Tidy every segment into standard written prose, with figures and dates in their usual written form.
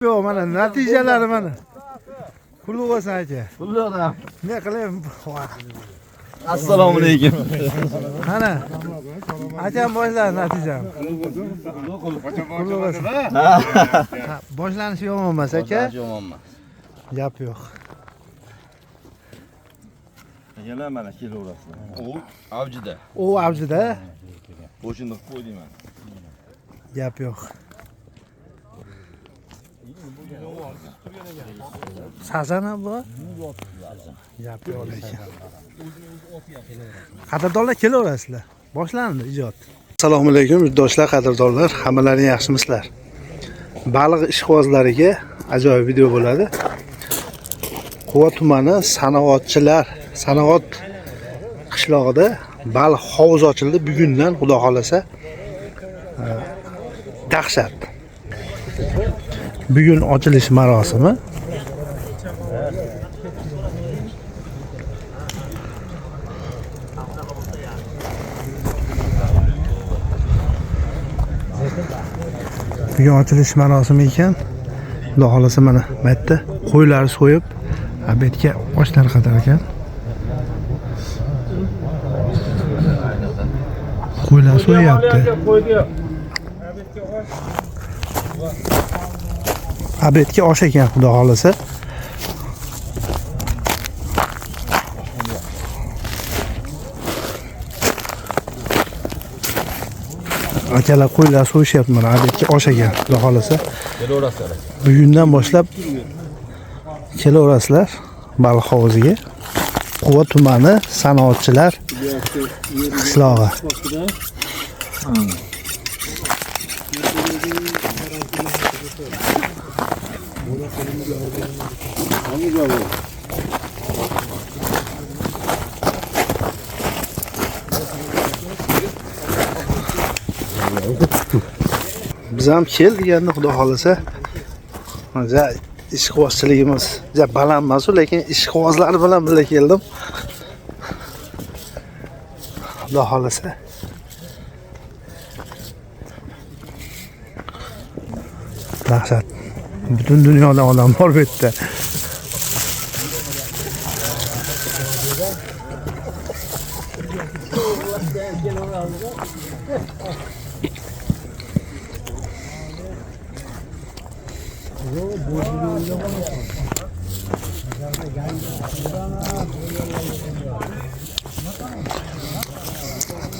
Yo'q, mana natijalari mana. Pul bo'lsin aka. Pullar. Ne qilayim? Assalomu alaykum. Qani? Akam boshlar natijam. Pul bo'lsin. Boshlanishi yomon emas aka. Yomon emas. Gap yo'q. Akalar mana kelaverasizlar. U avjida. U avjida. Bo'shini qo'ydingman. Gap yo'q. Sazana bu? Gap yo'q lekin. Qadrdonlar kelaverasizlar. Boshlandi ijod. Assalomu alaykum yurtdoshlar, qadrdonlar. Hammalaring yaxshimisizlar? Baliq ishqibozlariga ajoyib video bo'ladi. Quva tumani sanoat qishlog'ida baliq hovuz ochildi. Bugundan xudo xolasa dahshat. Bugun ochilish marosimi. Bugun ochilish marosimi ekan. Xudo xolasa mana bu yerda qo'ylar so'yib, bu yerga oshlar qatar ekan. Qo'ylar so'yapti. Abetga osh ekan xudo xolasa. Akalar qo'ylar so'yishyapti mana abetga osh ekan xudo xolasa. Kelaverasizlar. Bugundan boshlab kelaverasizlar baliq hovuziga. Quva tumani sanoatchilar qishlog'i. Biz ham keldik endi xudo xolasa. Ja ishqibozchiligimiz ja baland emas, lekin ishqibozlar bilan birga keldim. Xudo xolasa. Dahshat. Butun dunyoda odam bor bu yerda.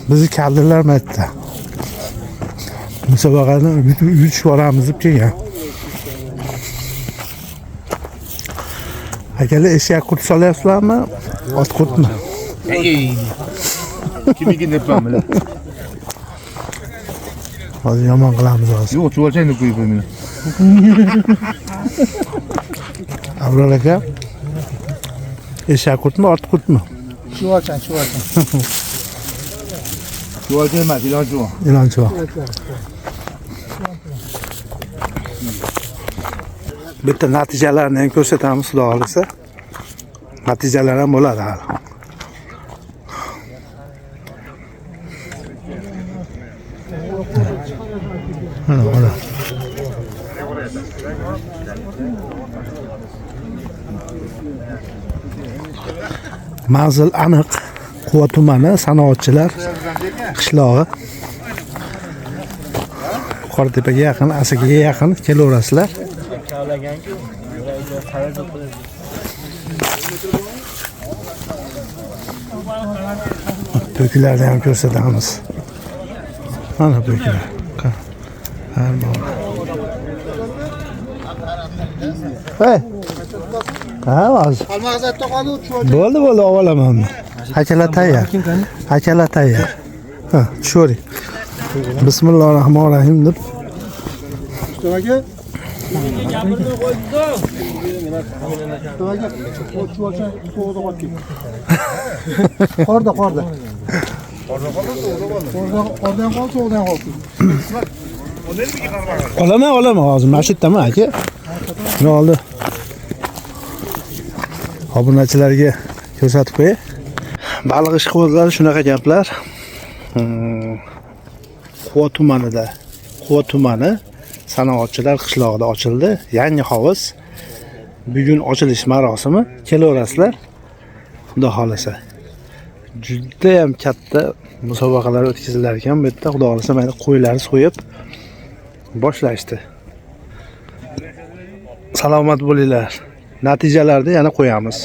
Bizi kaldirlar mı etti? Müsabaqani yutib boramiz deb kelgan. Akalar eshak qurt solyapsizlarmi? Ot qurtmi? Kimiki nepam bilan. Hozir yomon qilamiz hozir. Yo'q, chuvalchangni qo'yib qo'yinglar. Abror aka. Eshak qurtmi, ot qurtmi? Chuvalchang. Chuvalchang emas, ilonchivoq. Ilonchivoq. Bitta natijalarini ham ko'rsatamiz xudo xolasa. Natijalar ham bo'ladi hali. Mana. Manzil aniq. Quva tumani sanoatchilar qishlog'i. Qortepaga yaqin, Asakaga yaqin kelaverasizlar. To'kilarni ham ko'rsatamiz. Mana to'kilar. Har bor. Hey. Ha, hozir. Almag'azatda qoldi, Bo'ldi, olaman. Akalar tayyor. Ha, tushavering. Bismillahirrohmanirrohim deb. Aka. Qorda. Qordan qol, so'g'dan qol. Olaman hozir. Mana shu yerdaman aka. Ne oldu? Obunachilarga ko'rsatib qo'yay. Baliq ishqibozlari shunaqa gaplar. Quva tumani sanoatchilar qishlog'ida ochildi. Yangi hovuz. Bugun ochilish marosimi. Kelaverasizlar. Xudo xolasa. Juda ham katta musobaqalar o'tkazilar ekan bu yerda. Xudo xolasa mana qo'ylarni so'yib boshlashdi. Salomat bo'linglar. Natijalarni yana qo'yamiz.